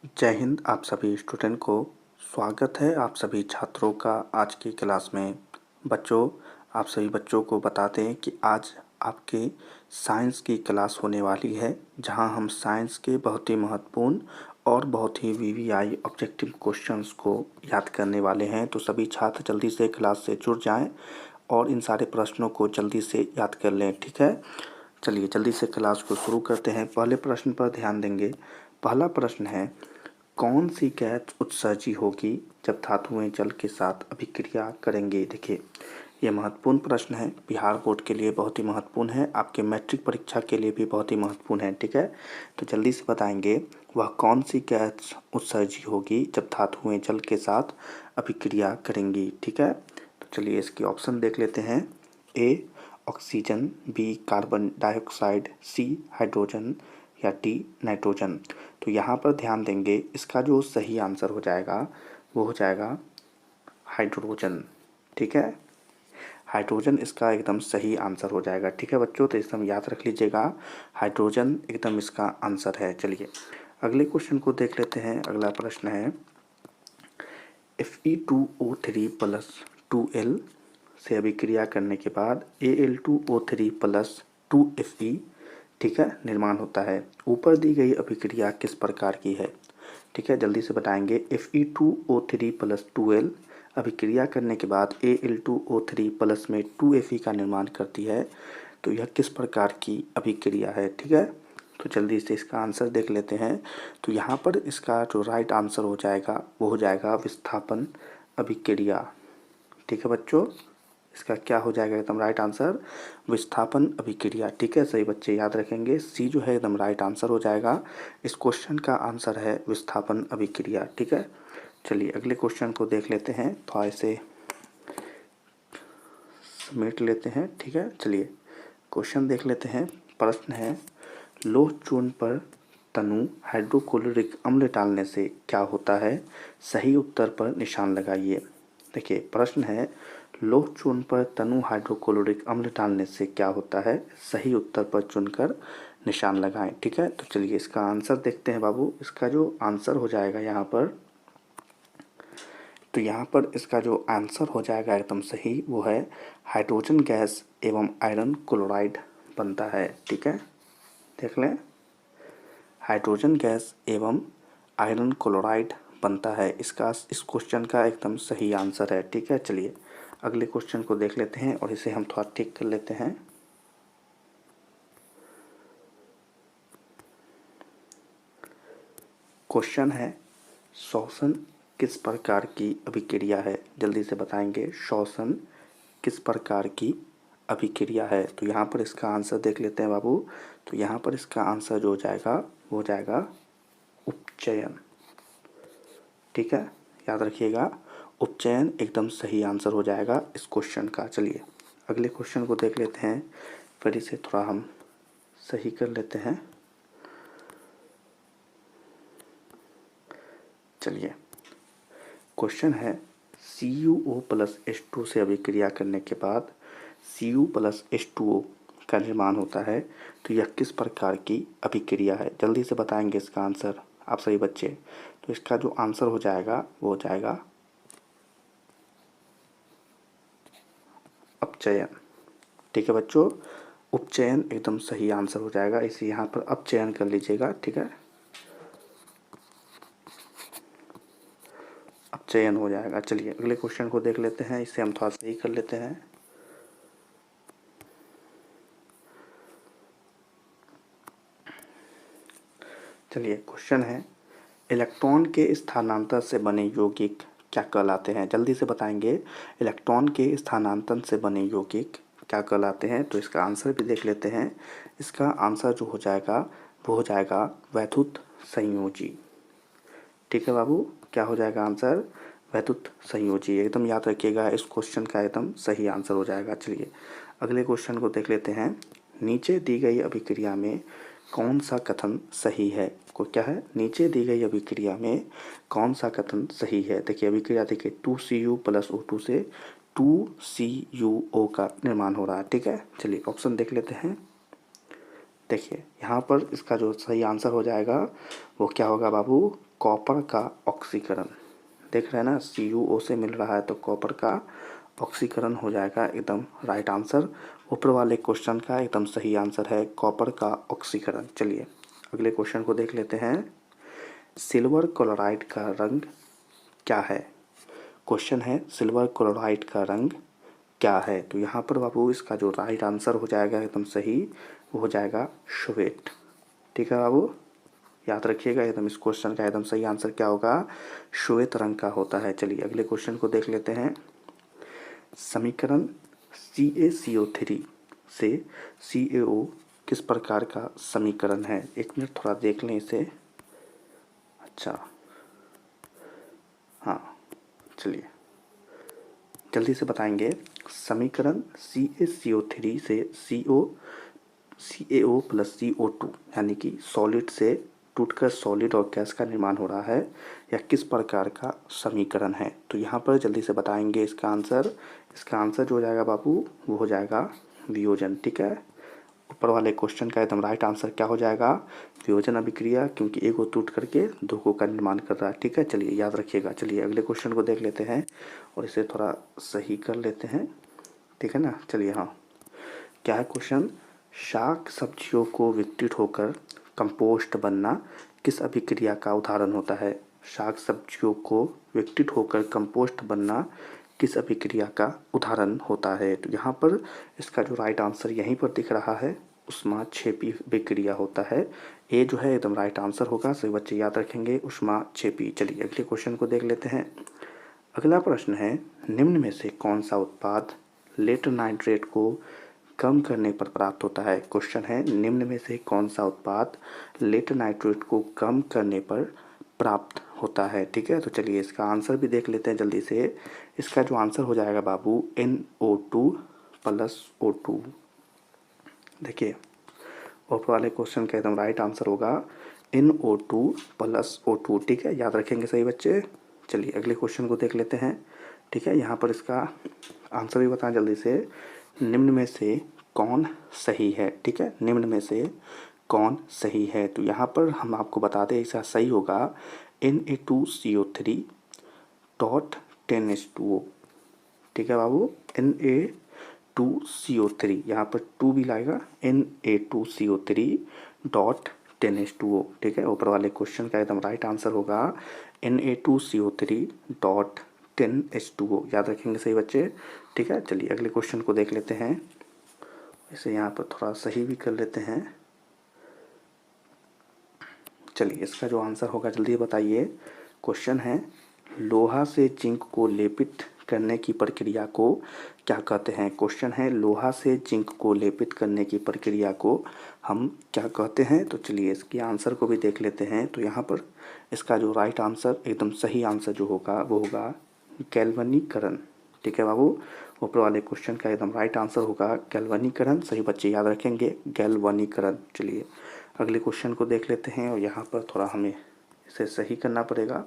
जय हिंद। आप सभी स्टूडेंट को स्वागत है आप सभी छात्रों का आज की क्लास में। बच्चों, आप सभी बच्चों को बताते हैं कि आज आपके साइंस की क्लास होने वाली है, जहां हम साइंस के बहुत ही महत्वपूर्ण और बहुत ही वीवीआई ऑब्जेक्टिव क्वेश्चंस को याद करने वाले हैं। तो सभी छात्र जल्दी से क्लास से जुड़ जाएं और इन सारे प्रश्नों को जल्दी से याद कर लें, ठीक है। चलिए जल्दी से क्लास को शुरू करते हैं। पहले प्रश्न पर ध्यान देंगे। पहला प्रश्न है, कौन सी गैस उत्सर्जी होगी जब धातुएं जल के साथ अभिक्रिया करेंगे। देखिए, यह महत्वपूर्ण प्रश्न है, बिहार बोर्ड के लिए बहुत ही महत्वपूर्ण है, आपके मैट्रिक परीक्षा के लिए भी बहुत ही महत्वपूर्ण है, ठीक है। तो जल्दी से बताएंगे, वह कौन सी गैस उत्सर्जी होगी जब धातुएं जल के साथ अभिक्रिया करेंगी, ठीक है। तो चलिए इसके ऑप्शन देख लेते हैं। A oxygen, B carbon dioxide, C hydrogen या डी नाइट्रोजन। तो यहाँ पर ध्यान देंगे, इसका जो सही आंसर हो जाएगा वो हो जाएगा हाइड्रोजन, ठीक है। हाइड्रोजन इसका एकदम सही आंसर हो जाएगा, ठीक है बच्चों। तो एकदम याद रख लीजिएगा, हाइड्रोजन एकदम इसका आंसर है। चलिए अगले क्वेश्चन को देख लेते हैं। अगला प्रश्न है, Fe2O3 प्लस 2L से अभिक्रिया करने के बाद Al2O3 प्लस 2Fe, ठीक है, निर्माण होता है। ऊपर दी गई अभिक्रिया किस प्रकार की है, ठीक है। जल्दी से बताएंगे। Fe2O3 प्लस 2L अभिक्रिया करने के बाद Al2O3 प्लस में 2Fe का निर्माण करती है, तो यह किस प्रकार की अभिक्रिया है, ठीक है। तो जल्दी से इसका आंसर देख लेते हैं। तो यहाँ पर इसका जो राइट आंसर हो जाएगा वो हो जाएगा विस्थापन अभिक्रिया, ठीक है बच्चों। इसका क्या हो जाएगा एकदम राइट आंसर, विस्थापन अभिक्रिया, ठीक है। सही बच्चे याद रखेंगे, सी जो है एकदम राइट आंसर हो जाएगा। इस क्वेश्चन का आंसर है विस्थापन अभिक्रिया, ठीक है। चलिए अगले क्वेश्चन को देख लेते हैं, थोड़ा इसे समेट लेते हैं, ठीक है। चलिए क्वेश्चन देख लेते हैं। प्रश्न है, लोह चूर्ण पर तनु हाइड्रोक्लोरिक अम्ल डालने से क्या होता है। सही उत्तर पर निशान लगाइए। देखिए प्रश्न है, लोह चूर्ण पर तनु हाइड्रोक्लोरिक अम्ल डालने से क्या होता है। सही उत्तर पर चुनकर निशान लगाएं, ठीक है। तो चलिए इसका आंसर देखते हैं बाबू। इसका जो आंसर हो जाएगा यहाँ पर, तो यहाँ पर इसका जो आंसर हो जाएगा एकदम सही, वो है हाइड्रोजन गैस एवं आयरन क्लोराइड बनता है, ठीक है। देख लें, हाइड्रोजन गैस एवं आयरन क्लोराइड बनता है, इसका इस क्वेश्चन का एकदम सही आंसर है, ठीक है। चलिए अगले क्वेश्चन को देख लेते हैं और इसे हम थोड़ा ठीक कर लेते हैं। क्वेश्चन है, श्वसन किस प्रकार की अभिक्रिया है। जल्दी से बताएंगे, श्वसन किस प्रकार की अभिक्रिया है। तो यहाँ पर इसका आंसर देख लेते हैं बाबू। तो यहाँ पर इसका आंसर जो हो जाएगा वो हो जाएगा उपचयन, ठीक है। याद रखिएगा, उपचयन एकदम सही आंसर हो जाएगा इस क्वेश्चन का। चलिए अगले क्वेश्चन को देख लेते हैं, फिर इसे थोड़ा हम सही कर लेते हैं। चलिए क्वेश्चन है, CuO प्लस H2 से अभिक्रिया करने के बाद Cu प्लस H2O का निर्माण होता है, तो यह किस प्रकार की अभिक्रिया है। जल्दी से बताएंगे इसका आंसर आप सभी बच्चे। तो इसका जो आंसर हो जाएगा वो हो जाएगा अपचयन, ठीक है बच्चों। उपचयन एकदम सही आंसर हो जाएगा, इसे यहाँ पर अपचयन कर लीजिएगा, ठीक है। अपचयन हो जाएगा। चलिए अगले क्वेश्चन को देख लेते हैं, इसे हम थोड़ा सही कर लेते हैं। चलिए क्वेश्चन है, इलेक्ट्रॉन के स्थानांतर से बने यौगिक क्या कहलाते हैं। जल्दी से बताएंगे, इलेक्ट्रॉन के स्थानांतर से बने यौगिक क्या कहलाते हैं। तो इसका आंसर भी देख लेते हैं। इसका आंसर जो हो जाएगा वो हो जाएगा वैद्युत संयोजी, ठीक है बाबू। क्या हो जाएगा आंसर, वैद्युत संयोजी। एकदम याद रखिएगा, इस क्वेश्चन का एकदम सही आंसर हो जाएगा। चलिए अगले क्वेश्चन को देख लेते हैं। नीचे दी गई अभिक्रिया में कौन सा कथन सही है। को क्या है, नीचे दी गई अभिक्रिया में कौन सा कथन सही है। देखिए अभिक्रिया देखिए, 2Cu प्लस O2 से 2CuO का निर्माण हो रहा है, ठीक है। चलिए ऑप्शन देख लेते हैं। देखिए यहाँ पर इसका जो सही आंसर हो जाएगा वो क्या होगा बाबू, कॉपर का ऑक्सीकरण। देख रहे हैं ना, CuO से मिल रहा है तो कॉपर का ऑक्सीकरण हो जाएगा एकदम राइट आंसर। ऊपर वाले क्वेश्चन का एकदम सही आंसर है कॉपर का ऑक्सीकरण। चलिए अगले क्वेश्चन को देख लेते हैं। सिल्वर क्लोराइड का रंग क्या है? क्वेश्चन है सिल्वर क्लोराइड का रंग क्या है? तो यहाँ पर बाबू इसका जो राइट आंसर हो जाएगा एकदम सही, वो हो जाएगा श्वेत। ठीक है बाबू, याद रखिएगा एकदम इस क्वेश्चन का एकदम सही आंसर क्या होगा, श्वेत रंग का होता है। चलिए अगले क्वेश्चन को देख लेते हैं। समीकरण CaCO3 से CaO किस प्रकार का समीकरण है? एक मिनट थोड़ा देख लें इसे। अच्छा हाँ, चलिए जल्दी से बताएंगे। समीकरण CaCO3 से CaO प्लस CO2 यानी कि सॉलिड से टूटकर सॉलिड और गैस का निर्माण हो रहा है, या किस प्रकार का समीकरण है? तो यहाँ पर जल्दी से बताएंगे इसका आंसर। इसका आंसर जो हो जाएगा बाबू वो हो जाएगा वियोजन। ठीक है, ऊपर वाले क्वेश्चन का एकदम राइट आंसर क्या हो जाएगा, वियोजन अभिक्रिया, क्योंकि एक को टूट करके दो को का निर्माण कर रहा है। ठीक है, चलिए याद रखिएगा। चलिए अगले क्वेश्चन को देख लेते हैं और इसे थोड़ा सही कर लेते हैं। ठीक है ना, चलिए हाँ, क्या है क्वेश्चन? शाक सब्जियों को विघटित होकर कंपोस्ट बनना किस अभिक्रिया का उदाहरण होता है? शाक सब्जियों को विघटित होकर कंपोस्ट बनना किस अभिक्रिया का उदाहरण होता है? तो यहाँ पर इसका जो राइट आंसर यहीं पर दिख रहा है, ऊष्माक्षेपी अभिक्रिया होता है। ये जो है एकदम राइट आंसर होगा, सभी बच्चे याद रखेंगे ऊष्माक्षेपी। चलिए अगले क्वेश्चन को देख लेते हैं। अगला प्रश्न है, निम्न में से कौन सा उत्पाद लेड नाइट्रेट को कम करने पर प्राप्त होता है? क्वेश्चन है निम्न में से कौन सा उत्पाद लेड नाइट्रेट को कम करने पर प्राप्त होता है? ठीक है, तो चलिए इसका आंसर भी देख लेते हैं जल्दी से। इसका जो आंसर हो जाएगा बाबू NO2 प्लस O2। देखिए ऊपर वाले क्वेश्चन का एकदम राइट आंसर होगा NO2 प्लस O2। ठीक है, याद रखेंगे सही बच्चे। चलिए अगले क्वेश्चन को देख लेते हैं। ठीक है, यहाँ पर इसका आंसर भी बताएं जल्दी से। निम्न में से कौन सही है? ठीक है, निम्न में से कौन सही है? तो यहाँ पर हम आपको बता दें इसका सही होगा Na2CO3 डॉट 10H2O। ठीक है बाबू, Na2CO3, यहाँ पर 2 भी लाएगा, Na2CO3 डॉट 10H2O। ठीक है, ऊपर वाले क्वेश्चन का एकदम राइट आंसर होगा Na2CO3 डॉट 10H2O। याद रखेंगे सही बच्चे। ठीक है, चलिए अगले क्वेश्चन को देख लेते हैं। इसे यहाँ पर थोड़ा सही भी कर लेते हैं। चलिए इसका जो आंसर होगा जल्दी बताइए। क्वेश्चन है लोहा से जिंक को लेपित करने की प्रक्रिया को क्या कहते हैं? क्वेश्चन है लोहा से जिंक को लेपित करने की प्रक्रिया को हम क्या कहते हैं? तो चलिए इसके आंसर को भी देख लेते हैं। तो यहाँ पर इसका जो राइट आंसर एकदम सही आंसर जो होगा वो होगा गैल्वनीकरण। ठीक है बाबू, ऊपर वाले क्वेश्चन का एकदम राइट आंसर होगा गैल्वनीकरण। सही बच्चे याद रखेंगे गैल्वनीकरण। चलिए अगले क्वेश्चन को देख लेते हैं और यहाँ पर थोड़ा हमें इसे सही करना पड़ेगा।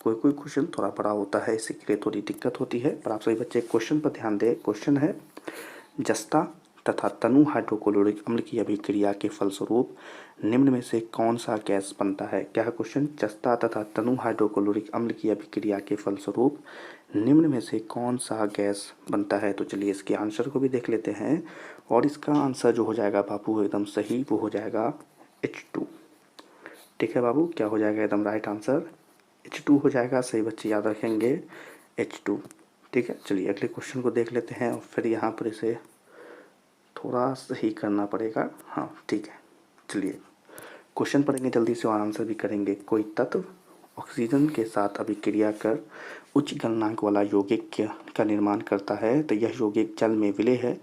कोई कोई क्वेश्चन थोड़ा बड़ा होता है, इसी के लिए थोड़ी दिक्कत होती है, पर आप सभी बच्चे क्वेश्चन पर ध्यान दें। क्वेश्चन है जस्ता तथा तनु हाइड्रोक्लोरिक अम्ल की अभिक्रिया के फलस्वरूप निम्न में से कौन सा गैस बनता है? क्या है क्वेश्चन? जस्ता तथा तनु हाइड्रोक्लोरिक अम्ल की अभिक्रिया के फलस्वरूप निम्न में से कौन सा गैस बनता है? तो चलिए इसके आंसर को भी देख लेते हैं और इसका आंसर जो हो जाएगा बाबू एकदम सही, वो हो जाएगा H2। ठीक है बाबू, क्या हो जाएगा एकदम राइट आंसर? H2 हो जाएगा। सही बच्चे याद रखेंगे H2। ठीक है, चलिए अगले क्वेश्चन को देख लेते हैं और फिर यहाँ पर इसे थोड़ा सही करना पड़ेगा। हाँ ठीक है, चलिए क्वेश्चन पढ़ेंगे जल्दी से और आंसर भी करेंगे। कोई तत्व ऑक्सीजन के साथ अभिक्रिया कर उच्च गलनांक वाला यौगिक का निर्माण करता है, तो यह यौगिक जल में विलय है,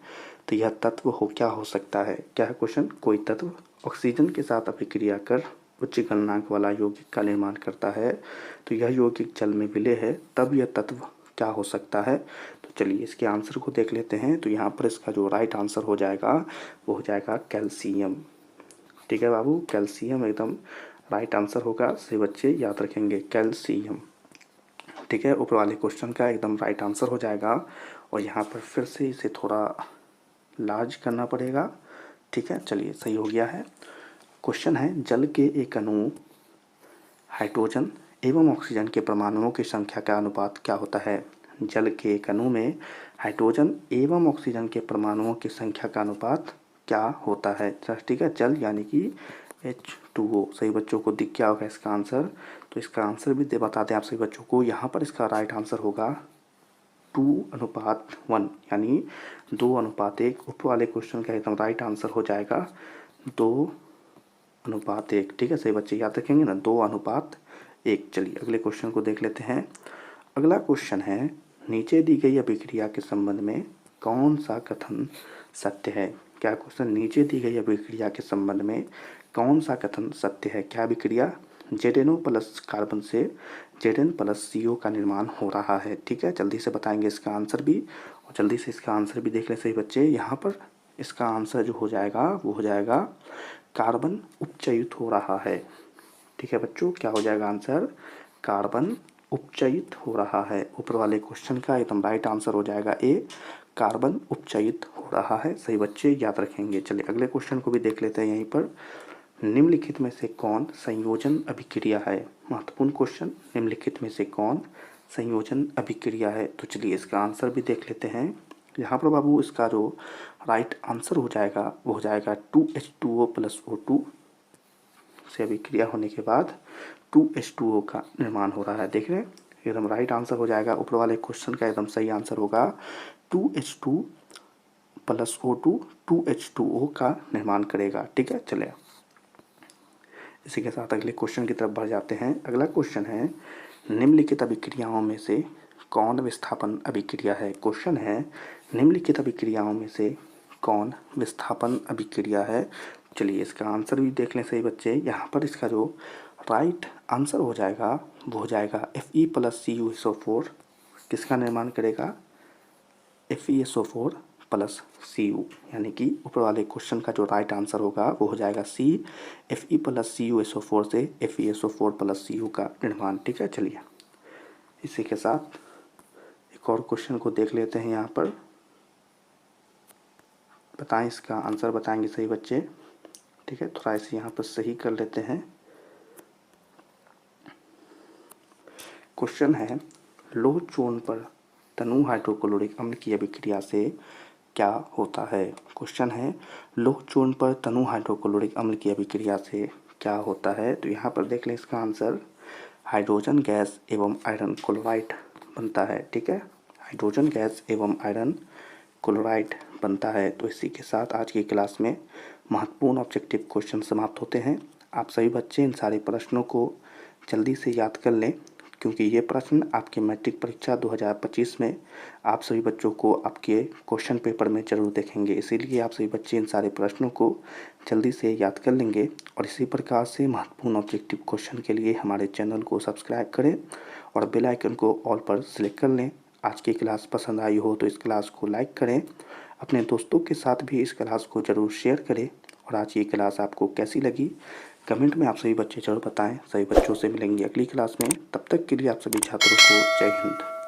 तो यह तत्व क्या हो सकता है? क्या है क्वेश्चन? कोई तत्व ऑक्सीजन के साथ अभिक्रिया कर उच्च गलनांक वाला यौगिक का निर्माण करता है, तो यह यौगिक जल में विलय है, तब यह तत्व क्या हो सकता है? तो चलिए इसके आंसर को देख लेते हैं। तो यहाँ पर इसका जो राइट आंसर हो जाएगा वो हो जाएगा कैल्शियम। ठीक है बाबू, कैल्शियम एकदम राइट आंसर होगा। सही बच्चे याद रखेंगे कैल्शियम। ठीक है, ऊपर वाले क्वेश्चन का एकदम राइट आंसर हो जाएगा और यहाँ पर फिर से इसे थोड़ा लार्ज करना पड़ेगा। ठीक है, चलिए सही हो गया है। क्वेश्चन है जल के एक अणु हाइड्रोजन एवं ऑक्सीजन के परमाणुओं की संख्या का अनुपात क्या होता है। जल के एक अणु में हाइड्रोजन एवं ऑक्सीजन के परमाणुओं की संख्या का अनुपात क्या होता है। ठीक है, जल यानी कि H2O। सही बच्चों को दिख क्या होगा इसका आंसर। तो इसका आंसर भी बता दें आप सभी बच्चों को। यहाँ पर इसका राइट आंसर होगा 2:1 यानी 2:1। ऊपर वाले क्वेश्चन का एकदम राइट आंसर हो जाएगा 2:1। ठीक है सही बच्चे, याद रखेंगे ना, 2:1। चलिए अगले क्वेश्चन को देख लेते हैं। अगला क्वेश्चन है, नीचे दी गई अभिक्रिया के संबंध में कौन सा कथन सत्य है। क्या क्वेश्चन, नीचे दी गई अभिक्रिया के संबंध में कौन सा कथन सत्य है। क्या अभिक्रिया, ZnO प्लस कार्बन से Zn प्लस CO का निर्माण हो रहा है। ठीक है, जल्दी से बताएंगे इसका आंसर भी, और जल्दी से इसका आंसर भी देख लें सही बच्चे। यहाँ पर इसका आंसर जो हो जाएगा वो हो जाएगा कार्बन उपचयित हो रहा है। ठीक है बच्चों, क्या हो जाएगा आंसर, कार्बन उपचयित हो रहा है। ऊपर वाले क्वेश्चन का एकदम राइट आंसर हो जाएगा ए, कार्बन उपचयित हो रहा है। सही बच्चे, याद रखेंगे। चलिए अगले क्वेश्चन को भी देख लेते हैं। यहीं पर, निम्नलिखित में से कौन संयोजन अभिक्रिया है। महत्वपूर्ण क्वेश्चन, निम्नलिखित में से कौन संयोजन अभिक्रिया है। तो चलिए इसका आंसर भी देख लेते हैं। यहाँ पर बाबू इसका जो राइट आंसर हो जाएगा वो हो जाएगा 2H2O प्लस O2 से अभिक्रिया होने के बाद 2H2O का निर्माण हो रहा है। देख रहे हैं, एकदम राइट आंसर हो जाएगा। ऊपर वाले क्वेश्चन का एकदम सही आंसर होगा 2H2 प्लस O2 2H2O का निर्माण करेगा। ठीक है, चलिए इसी के साथ अगले क्वेश्चन की तरफ बढ़ जाते हैं। अगला क्वेश्चन है, निम्नलिखित अभिक्रियाओं में से कौन विस्थापन अभिक्रिया है। क्वेश्चन है, निम्नलिखित अभिक्रियाओं में से कौन विस्थापन अभिक्रिया है। चलिए इसका आंसर भी देख लें सही बच्चे। यहाँ पर इसका जो राइट आंसर हो जाएगा वो हो जाएगा Fe प्लस CuSO4 किसका निर्माण करेगा, FeSO4 प्लस Cu, यानी कि ऊपर वाले क्वेश्चन का जो राइट आंसर होगा वो हो जाएगा सी, Fe प्लस CuSO4 से FeSO4 प्लस Cu का निर्माण। ठीक है, चलिए इसी के साथ एक और क्वेश्चन को देख लेते हैं। यहाँ पर बताएं, इसका आंसर बताएंगे सही बच्चे। ठीक है, थोड़ा इसे यहाँ पर सही कर लेते हैं। क्वेश्चन है, लोह चूर्ण पर तनु हाइड्रोक्लोरिक अम्ल की अभिक्रिया से क्या होता है। क्वेश्चन है, लोह चूर्ण पर तनु हाइड्रोक्लोरिक अम्ल की अभिक्रिया से क्या होता है। तो यहाँ पर देख लें इसका आंसर, हाइड्रोजन गैस एवं आयरन क्लोराइड बनता है। ठीक है, हाइड्रोजन गैस एवं आयरन क्लोराइड बनता है। तो इसी के साथ आज की क्लास में महत्वपूर्ण ऑब्जेक्टिव क्वेश्चन समाप्त होते हैं। आप सभी बच्चे इन सारे प्रश्नों को जल्दी से याद कर लें, क्योंकि ये प्रश्न आपके मैट्रिक परीक्षा 2025 में आप सभी बच्चों को आपके क्वेश्चन पेपर में ज़रूर देखेंगे। इसीलिए आप सभी बच्चे इन सारे प्रश्नों को जल्दी से याद कर लेंगे। और इसी प्रकार से महत्वपूर्ण ऑब्जेक्टिव क्वेश्चन के लिए हमारे चैनल को सब्सक्राइब करें और बेल आइकन को ऑल पर सिलेक्ट कर लें। आज की क्लास पसंद आई हो तो इस क्लास को लाइक करें, अपने दोस्तों के साथ भी इस क्लास को ज़रूर शेयर करें। और आज की क्लास आपको कैसी लगी कमेंट में आप सभी बच्चे ज़रूर बताएं। सभी बच्चों से मिलेंगे अगली क्लास में। तब तक के लिए आप सभी छात्रों को जय हिंद।